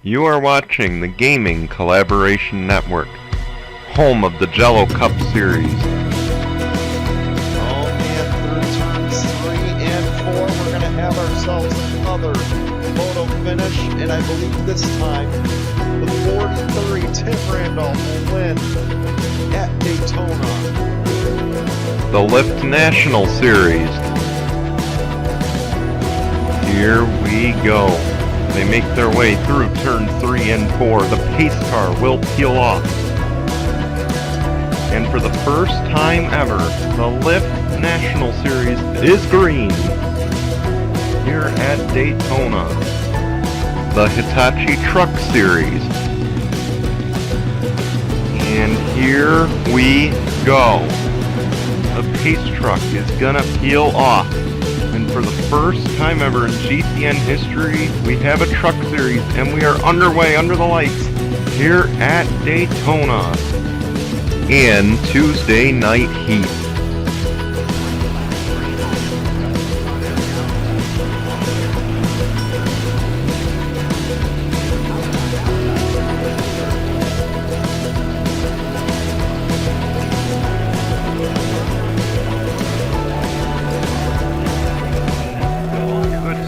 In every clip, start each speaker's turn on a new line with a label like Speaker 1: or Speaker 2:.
Speaker 1: You are watching the Gaming Collaboration Network, home of the Jello Cup Series.
Speaker 2: Oh man, through turns 3 and 4, we're going to have ourselves another photo finish, and I believe this time the 43 Tim Randolph will win at Daytona.
Speaker 1: The Lift National Series. Here we go. They make their way through turn 3 and 4. The pace car will peel off. And for the first time ever, the Lift National Series is green here at Daytona. The Hitachi Truck Series. And here we go. The pace truck is gonna peel off. And for the first time ever in GCN history, we have a truck series, and we are underway under the lights here at Daytona in Tuesday night heat.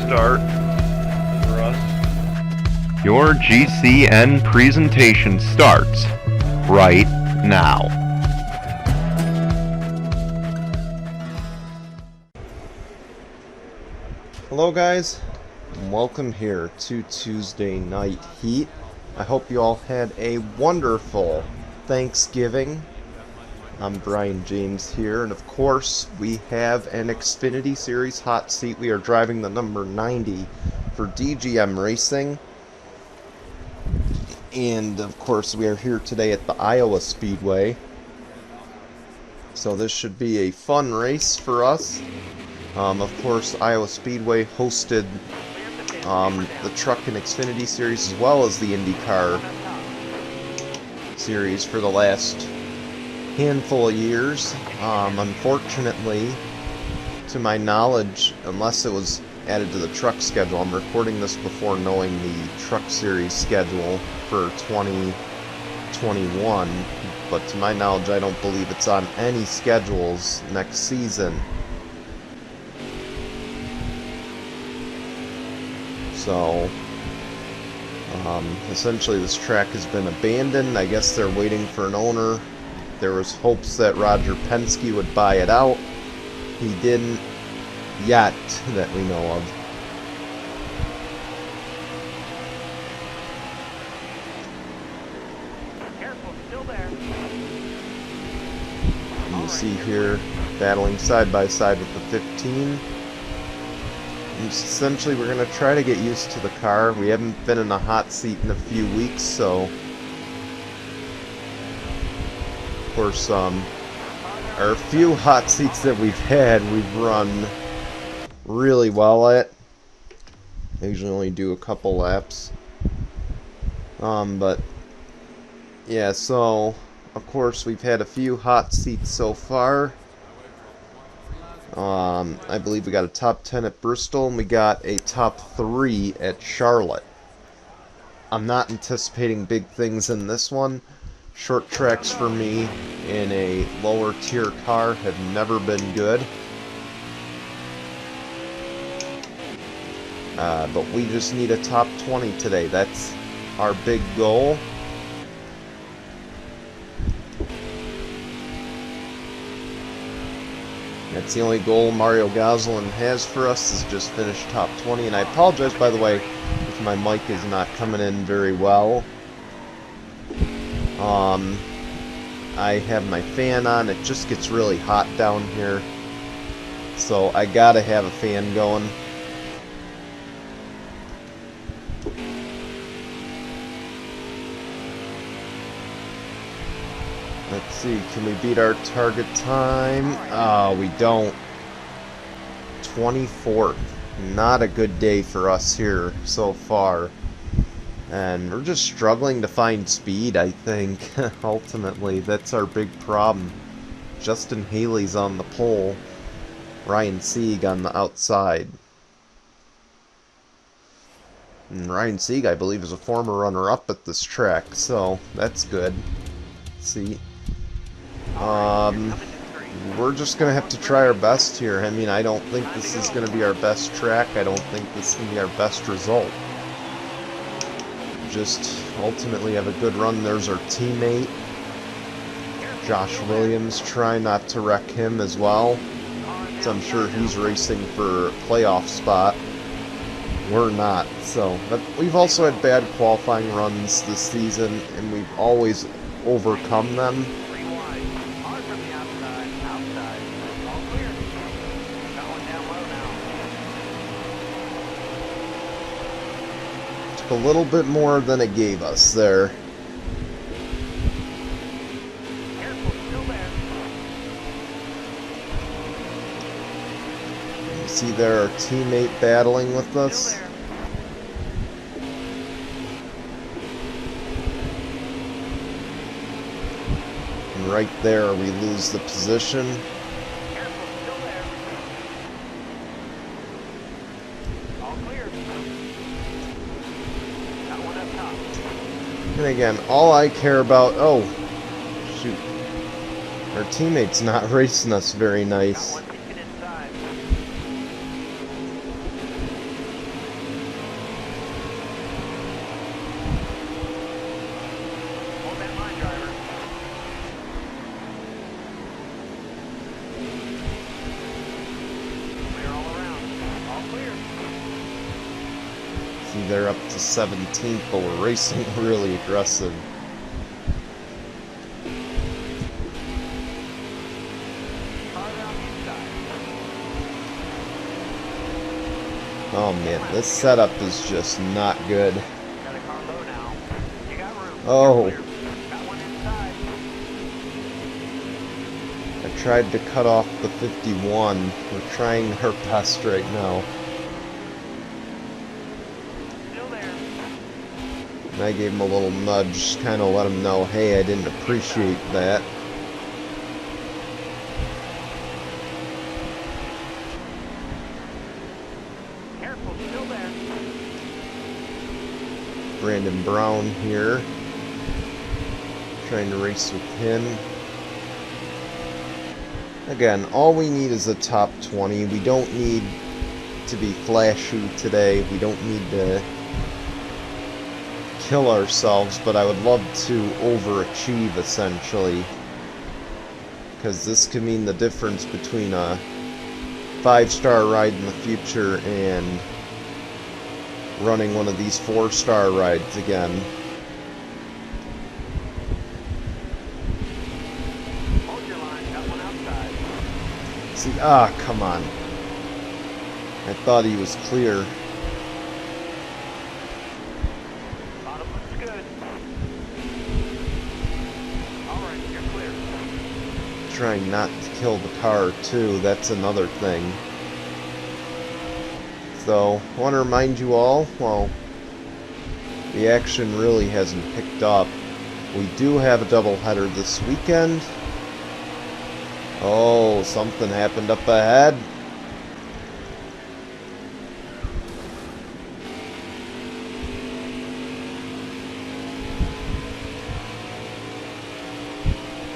Speaker 1: Start for us. Your GCN presentation starts right now.
Speaker 2: Hello guys, and welcome here to Tuesday Night Heat. I hope you all had a wonderful Thanksgiving. I'm Brian James here, and of course we have an Xfinity Series hot seat. We are driving the number 90 for DGM Racing, and of course we are here today at the Iowa Speedway, so this should be a fun race for us. Of course, Iowa Speedway hosted the Truck and Xfinity Series as well as the IndyCar Series for the last handful of years. Unfortunately, to my knowledge, unless it was added to the truck schedule, I'm recording this before knowing the truck series schedule for 2021, but to my knowledge I don't believe it's on any schedules next season. So essentially this track has been abandoned. I guess they're waiting for an owner. There was hopes that Roger Penske would buy it out. He didn't yet, that we know of.
Speaker 3: Careful, still there.
Speaker 2: You see here, battling side by side with the 15. And essentially, we're going to try to get used to the car. We haven't been in a hot seat in a few weeks, so of course, our few hot seats that we've had, we've run really well at. I usually only do a couple laps. But yeah, so of course we've had a few hot seats so far. I believe we got a top 10 at Bristol, and we got a top 3 at Charlotte. I'm not anticipating big things in this one. Short tracks for me in a lower tier car have never been good. But we just need a top 20 today. That's our big goal. That's the only goal Mario Goslin has for us, is just finish top 20. And I apologize, by the way, if my mic is not coming in very well. I have my fan on. It just gets really hot down here, so I gotta have a fan going. Let's see, can we beat our target time? Oh, we don't. 24th. Not a good day for us here so far. And we're just struggling to find speed, I think. Ultimately, that's our big problem. Justin Haley's on the pole. Ryan Sieg on the outside. And Ryan Sieg, I believe, is a former runner-up at this track, so that's good. See, we're just gonna have to try our best here. I mean, I don't think this is gonna be our best track. I don't think this is gonna be our best result. Just ultimately have a good run. There's our teammate, Josh Williams. Try not to wreck him as well, so I'm sure he's racing for a playoff spot. We're not. So, but we've also had bad qualifying runs this season, and we've always overcome them. Took a little bit more than it gave us there. You see there our teammate battling with us. Right there, we lose the position. And again, all I care about... Oh, shoot. Our teammate's not racing us very nice. See, they're up to 17th, but we're racing really aggressive. Oh man, this setup is just not good. Oh. I tried to cut off the 51. We're trying our best right now. And I gave him a little nudge, kind of let him know, hey, I didn't appreciate that.
Speaker 3: Careful, still there.
Speaker 2: Brandon Brown here. Trying to race with him. Again, all we need is a top 20. We don't need to be flashy today. We don't need to kill ourselves, but I would love to overachieve, essentially. Because this could mean the difference between a 5-star ride in the future and running one of these 4-star rides again.
Speaker 3: Hold your line, got one outside.
Speaker 2: See, come on. I thought he was clear.
Speaker 3: Bottom looks good. Alright, you're clear.
Speaker 2: Trying not to kill the car, too. That's another thing. So, I want to remind you all, well, the action really hasn't picked up. We do have a doubleheader this weekend. Oh, something happened up ahead.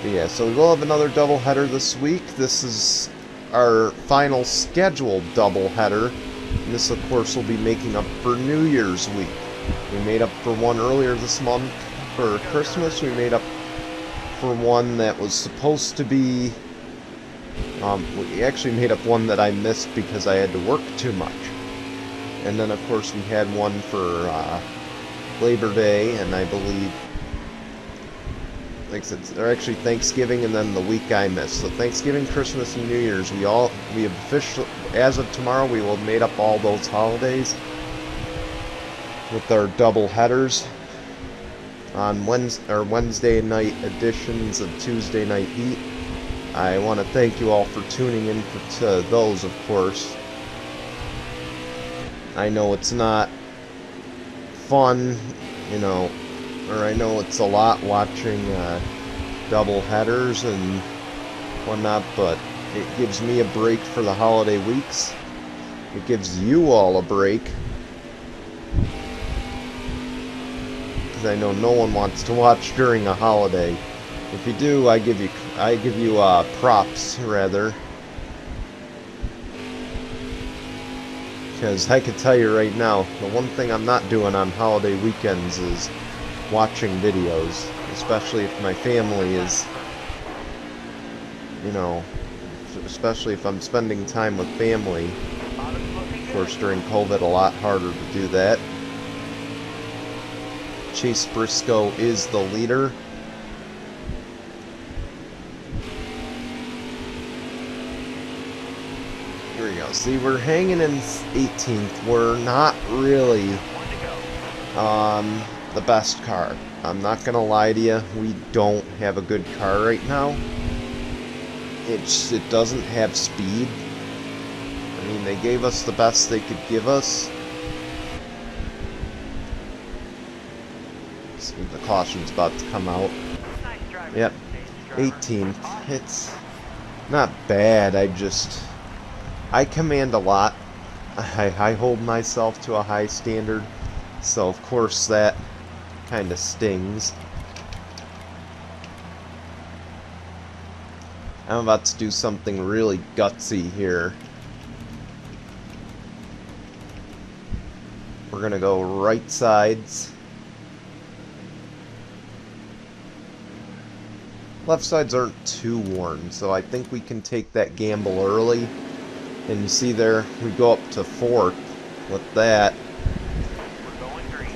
Speaker 2: But yeah, so we will have another doubleheader this week. This is our final scheduled doubleheader. And this, of course, will be making up for New Year's week. We made up for one earlier this month for Christmas. We made up for one that was supposed to be... we actually made up one that I missed because I had to work too much. And then, of course, we had one for Labor Day, and I believe... like I said, or actually Thanksgiving, and then the week I missed. So Thanksgiving, Christmas, and New Year's, we have officially, as of tomorrow, we will have made up all those holidays with our double headers on Wednesday night editions of Tuesday Night Heat. I want to thank you all for tuning in to those, of course. I know it's not fun, you know, or I know it's a lot watching double headers and whatnot, but it gives me a break for the holiday weeks. It gives you all a break. because I know no one wants to watch during a holiday. If you do, I give you props rather. Because I can tell you right now, the one thing I'm not doing on holiday weekends is watching videos, especially if my family is, you know, especially if I'm spending time with family. Of course, during COVID, a lot harder to do that. Chase Briscoe is the leader. Here we go. See, we're hanging in 18th. We're not really the best car. I'm not gonna lie to you. We don't have a good car right now. It doesn't have speed. I mean, they gave us the best they could give us. See, the caution's about to come out. Yep, 18th. It's not bad. I command a lot. I hold myself to a high standard, so of course that kind of stings. I'm about to do something really gutsy here. We're gonna go right sides. Left sides aren't too worn, so I think we can take that gamble early. And you see there, we go up to 4th with that.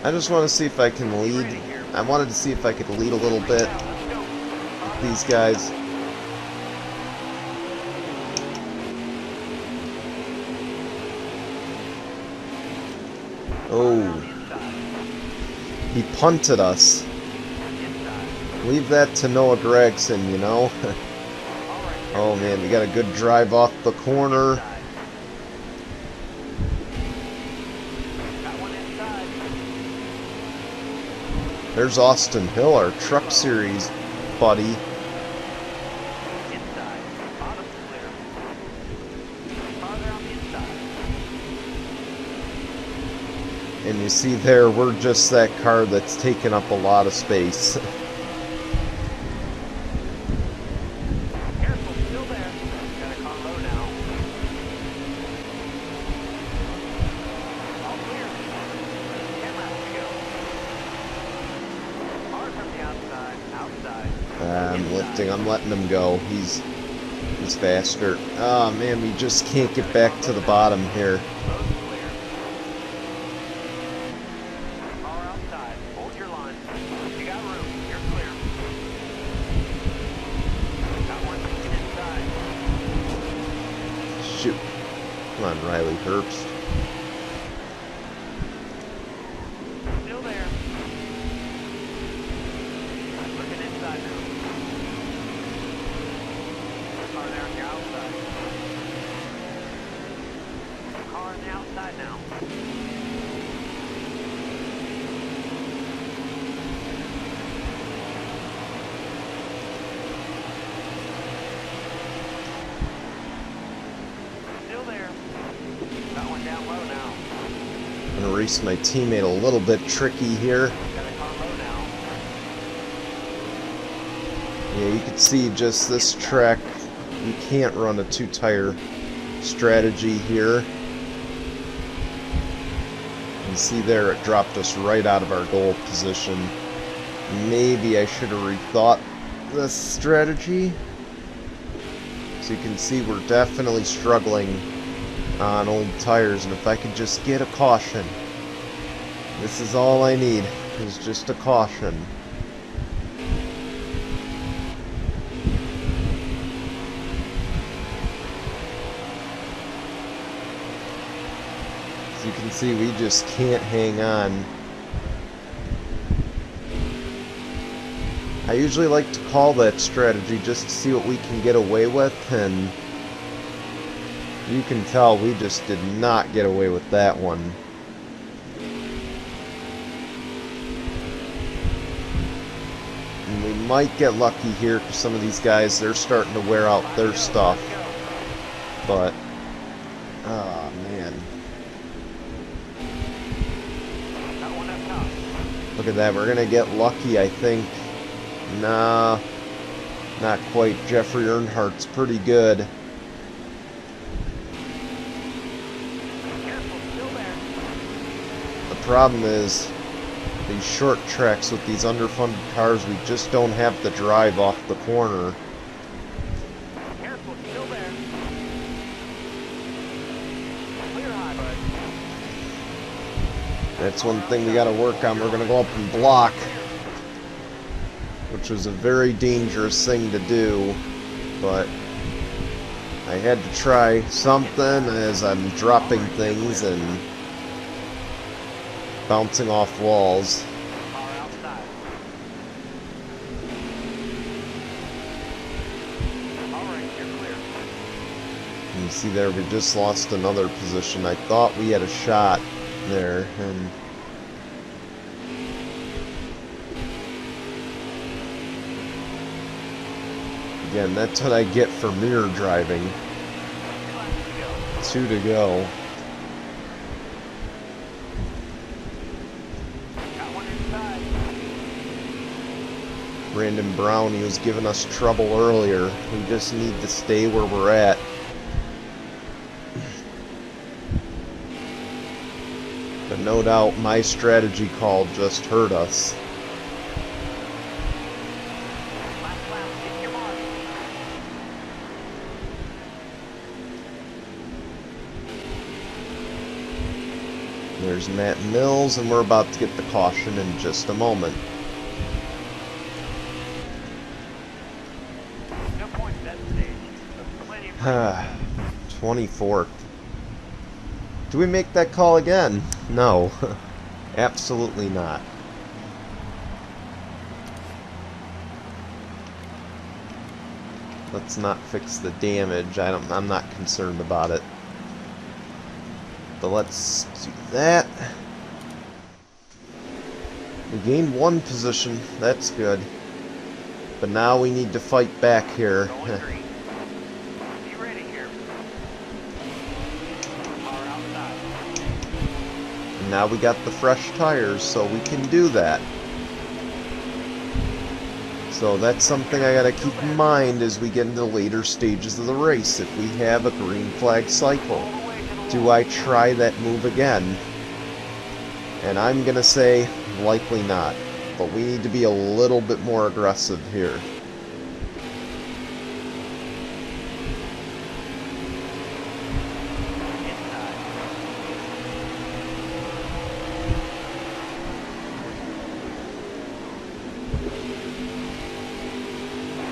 Speaker 2: I just want to see if I can lead. I wanted to see if I could lead a little bit with these guys. Oh. He punted us. Leave that to Noah Gregson, you know. Oh man, we got a good drive off the corner. There's Austin Hill, our Truck Series buddy. And you see there, we're just that car that's taking up a lot of space. I'm letting him go. He's faster. Oh man, we just can't get back to the bottom here. Shoot. Come on, Riley Herbst.
Speaker 3: Still there. Looking inside now. Car there on your outside. Car on the outside now. Still there. Got one down low now.
Speaker 2: I'm gonna race my teammate a little bit tricky here.
Speaker 3: Got a car low now.
Speaker 2: Yeah, you can see just this track, you can't run a two-tire strategy here. You see there, it dropped us right out of our goal position. Maybe I should have rethought this strategy. So you can see we're definitely struggling on old tires, and if I could just get a caution. This is all I need, is just a caution. As you can see, we just can't hang on. I usually like to call that strategy just to see what we can get away with, and you can tell we just did not get away with that one. And we might get lucky here because some of these guys, they're starting to wear out their stuff. But, oh man.
Speaker 3: Got one up top.
Speaker 2: Look at that. We're going to get lucky, I think. Nah, not quite. Jeffrey Earnhardt's pretty good.
Speaker 3: Careful, still there.
Speaker 2: The problem is, these short tracks with these underfunded cars, we just don't have the drive off the corner.
Speaker 3: Careful, still there. Clear high, bud.
Speaker 2: That's one thing we got to work on. We're going to go up and block, which was a very dangerous thing to do, but I had to try something as I'm dropping things and bouncing off walls.
Speaker 3: Car outside. Alright, you're clear.
Speaker 2: And you see there, we just lost another position. I thought we had a shot there, and again, that's what I get for mirror driving. 2 to go.
Speaker 3: Got one inside.
Speaker 2: Brandon Brown, he was giving us trouble earlier. We just need to stay where we're at. But no doubt my strategy call just hurt us.
Speaker 3: Last lap, hit your mark.
Speaker 2: There's Matt Mills, and we're about to get the caution in just a moment.
Speaker 3: No points at that stage. But plenty of
Speaker 2: 24th. Do we make that call again? No. Absolutely not. Let's not fix the damage. I'm not concerned about it. But let's do that. We gained 1 position. That's good. But now we need to fight back here.
Speaker 3: going green. Be ready here. Car outside.
Speaker 2: And now we got the fresh tires, so we can do that. So that's something I gotta keep in mind as we get into the later stages of the race. If we have a green flag cycle, do I try that move again? And I'm gonna say likely not. But we need to be a little bit more aggressive here.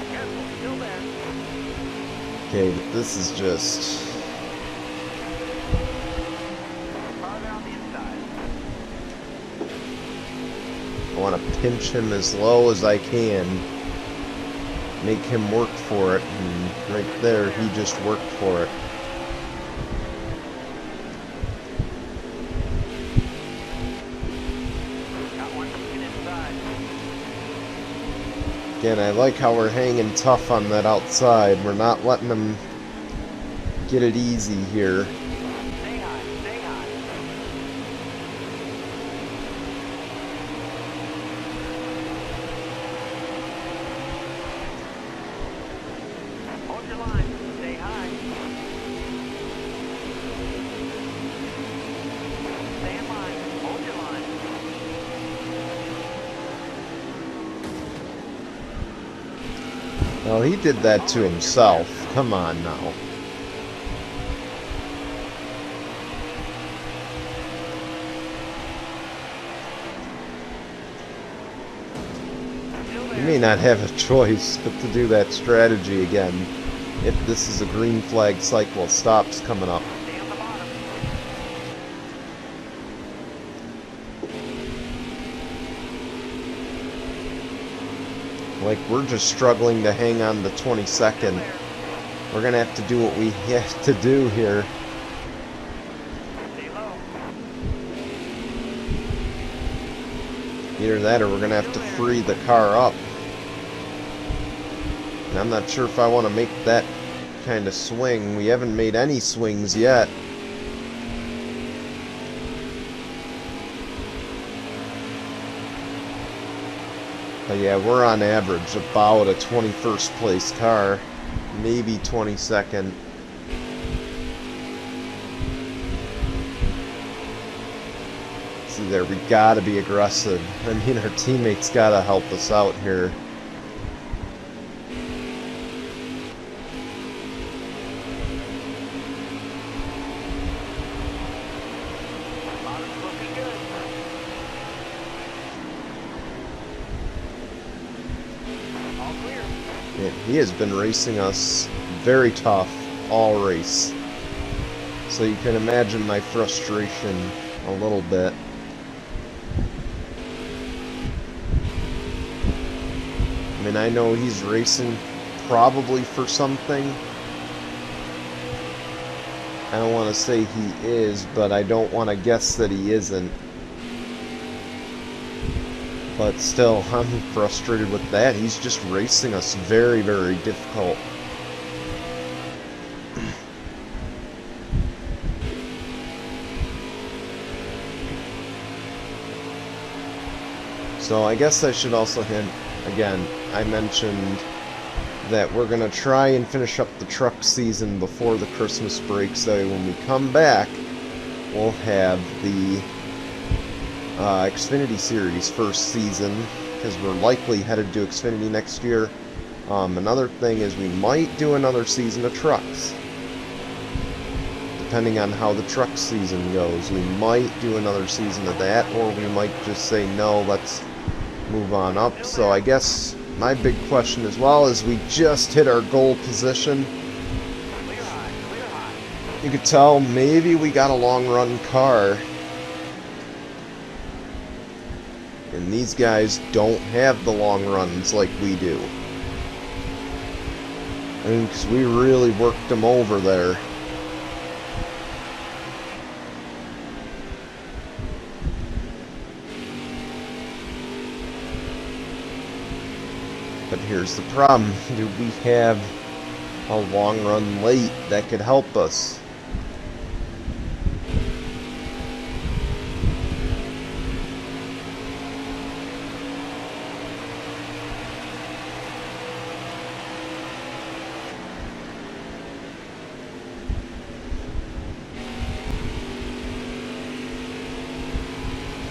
Speaker 3: Careful, still there.
Speaker 2: Okay, but this is just...
Speaker 3: Farther on the inside.
Speaker 2: I want to pinch him as low as I can. Make him work for it. And right there, he just worked for it.
Speaker 3: Got one looking inside.
Speaker 2: Again, I like how we're hanging tough on that outside. We're not letting them get it easy here.
Speaker 3: Stay high, stay high. Hold your line, stay high. Stay in line, hold your line.
Speaker 2: Well, he did that to himself. Come on now.
Speaker 3: Still
Speaker 2: You
Speaker 3: there.
Speaker 2: may not have a choice but to do that strategy again if this is a green flag cycle stops coming up.
Speaker 3: Stay on the bottom.
Speaker 2: Like, we're just struggling to hang on the 22nd. We're gonna have to do what we have to do here.
Speaker 3: Stay low.
Speaker 2: Either that or we're gonna have to free the car up. And I'm not sure if I want to make that kind of swing. We haven't made any swings yet. But yeah, we're on average about a 21st place car, maybe 22nd. See there, we gotta be aggressive. I mean, our teammates gotta help us out here.
Speaker 3: Bottom's looking good. All clear.
Speaker 2: And he has been racing us very tough all race. So you can imagine my frustration a little bit. I mean, I know he's racing probably for something. I don't want to say he is, but I don't want to guess that he isn't. But still, I'm frustrated with that. He's just racing us very, very difficult. So I guess I should also hint, again, I mentioned that we're going to try and finish up the truck season before the Christmas break, so when we come back, we'll have the Xfinity Series first season, because we're likely headed to Xfinity next year. Another thing is we might do another season of trucks. Depending on how the truck season goes, we might do another season of that, or we might just say, no, let's move on up. So I guess my big question as well is we just hit our goal position.
Speaker 3: Clear high, clear high.
Speaker 2: You could tell maybe we got a long run car. And these guys don't have the long runs like we do. I mean, because we really worked them over there. But here's the problem. Do we have a long run late that could help us?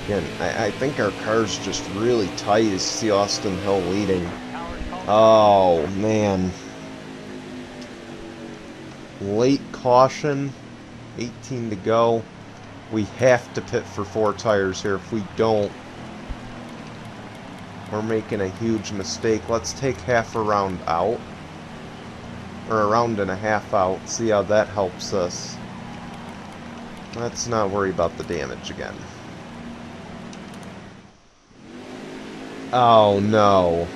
Speaker 2: Again, I think our car's just really tight as you see Austin Hill leading.
Speaker 3: Power's called.
Speaker 2: Oh, man. Late caution, 18 to go. We have to pit for 4 tires here. If we don't, we're making a huge mistake. Let's take half a round out. Or a round and a half out. See how that helps us. Let's not worry about the damage again. Oh no.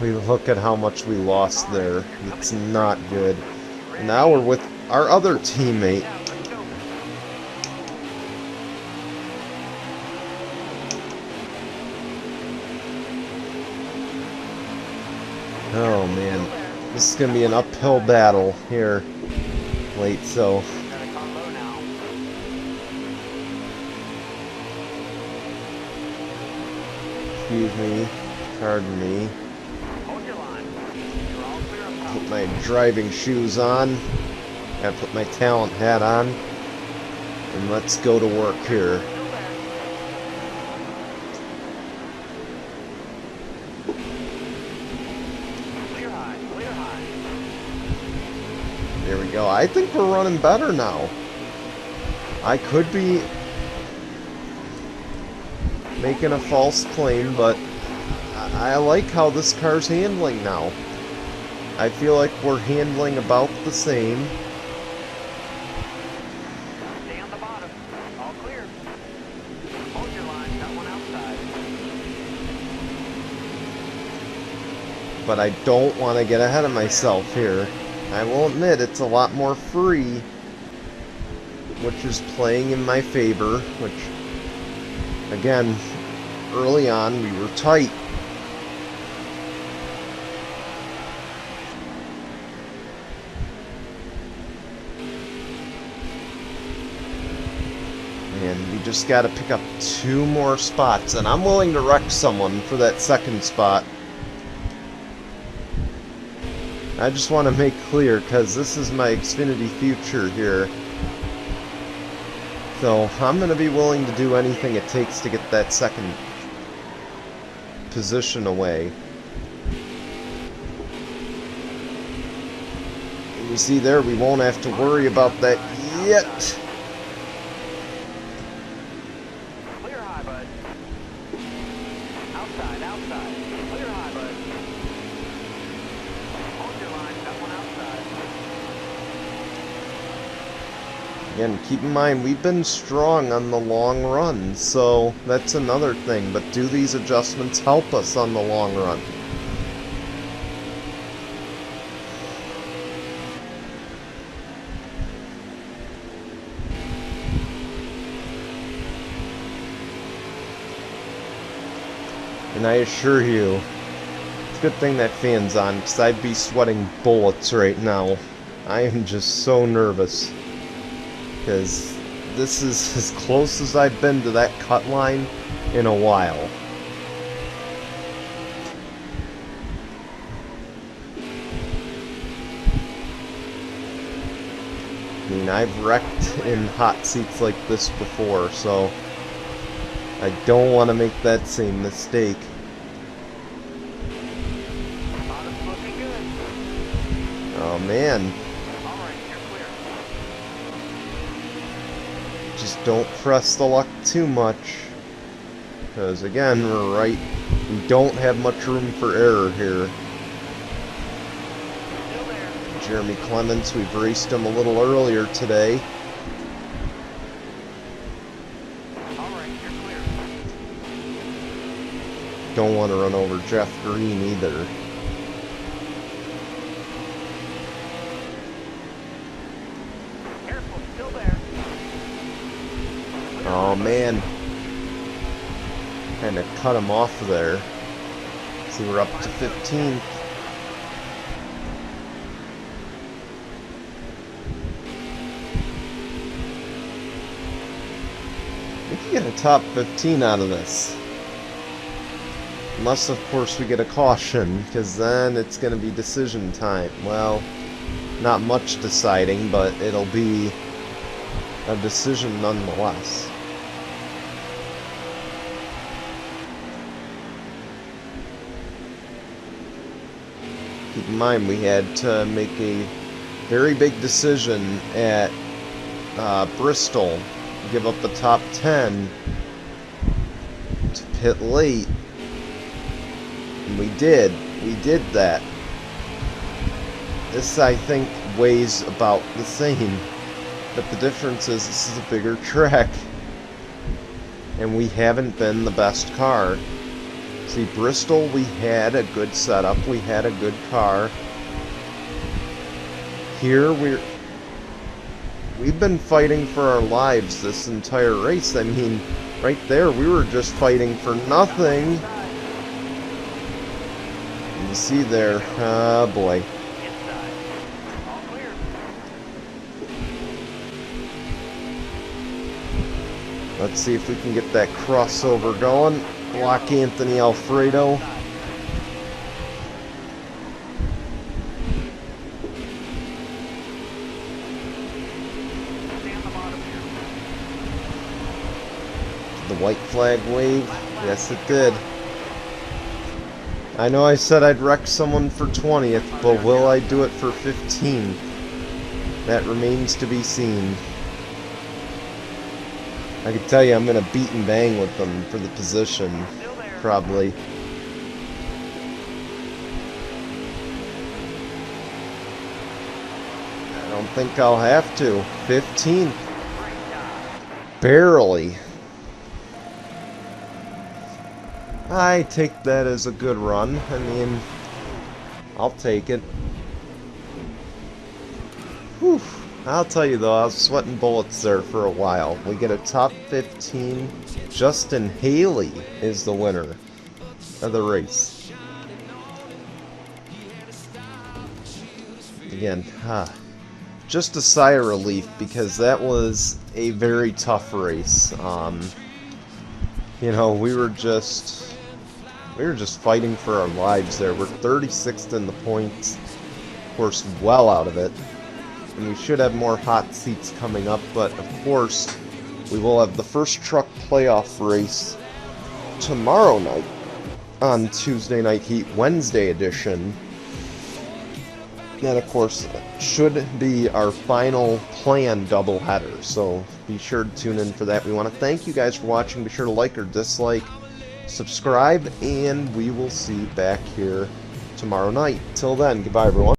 Speaker 2: We look at how much we lost there. It's not good. Now we're with our other teammate.
Speaker 3: Yeah, let's go.
Speaker 2: Oh man. This is gonna be an uphill battle here late, so
Speaker 3: Gotta come low now.
Speaker 2: excuse me, pardon me.
Speaker 3: Hold your line. You're all clear up top.
Speaker 2: Put my driving shoes on. Gotta put my talent hat on. And let's go to work here.
Speaker 3: Still there. Clear high, clear high.
Speaker 2: There we go. I think we're running better now. I could be making a false claim, but I like how this car's handling now. I feel like we're handling about the same.
Speaker 3: Stay on the bottom. All clear. Hold your line. Got one outside.
Speaker 2: But I don't want to get ahead of myself here. I will admit it's a lot more free, which is playing in my favor, which, again, early on we were tight. And we just got to pick up 2 more spots, and I'm willing to wreck someone for that second spot. I just want to make clear, because this is my Xfinity future here. So I'm going to be willing to do anything it takes to get that second position away. And you see there, we won't have to worry about that yet.
Speaker 3: Clear high, bud. Outside, outside. Clear high, bud. Hold your line, got one outside.
Speaker 2: Again, keep in mind, we've been strong on the long run, so that's another thing. But do these adjustments help us on the long run? And I assure you, it's a good thing that fan's on, because I'd be sweating bullets right now. I am just so nervous. Because this is as close as I've been to that cut line in a while. I mean, I've wrecked in hot seats like this before, so I don't want to make that same mistake.
Speaker 3: Bottom's looking good.
Speaker 2: Oh man,
Speaker 3: All right, you're clear.
Speaker 2: just don't press the luck too much. Because again, we're right. We don't have much room for error here.
Speaker 3: Still there.
Speaker 2: Jeremy Clements, we've raced him a little earlier today.
Speaker 3: All right, you're clear.
Speaker 2: Don't want to run over Jeff Green either.
Speaker 3: Careful, still there.
Speaker 2: Oh man. Kind of cut him off there. See, we're up to 15th. We can get a top 15 out of this. Unless, of course, we get a caution, because then it's going to be decision time. Well, not much deciding, but it'll be a decision nonetheless. Keep in mind, we had to make a very big decision at Bristol. Give up the top 10 to pit late. And we did that. This, I think, weighs about the same. But the difference is this is a bigger track. And we haven't been the best car. See, Bristol, we had a good setup. We had a good car. Here, we've been fighting for our lives this entire race. I mean, right there, we were just fighting for nothing. You see there, oh boy.
Speaker 3: Inside. All clear.
Speaker 2: Let's see if we can get that crossover going. Block Anthony Alfredo.
Speaker 3: Stay on the bottom here.
Speaker 2: The white flag wave. Yes, it did. I know I said I'd wreck someone for 20th, but will I do it for 15th? That remains to be seen. I can tell you I'm going to beat and bang with them for the position,
Speaker 3: Still there.
Speaker 2: probably. I don't think I'll have to. 15th.
Speaker 3: Great job.
Speaker 2: Barely. I take that as a good run. I mean, I'll take it. Whew. I'll tell you though, I was sweating bullets there for a while. We get a top 15. Justin Haley is the winner of the race. Again, just a sigh of relief because that was a very tough race. You know, we were just fighting for our lives there. We're 36th in the points, of course, well out of it, and we should have more hot seats coming up. But of course, we will have the first truck playoff race tomorrow night on Tuesday Night Heat Wednesday edition. That, of course, should be our final planned doubleheader, so be sure to tune in for that. We want to thank you guys for watching. Be sure to like or dislike, subscribe, and we will see you back here tomorrow night. Till then, goodbye, everyone.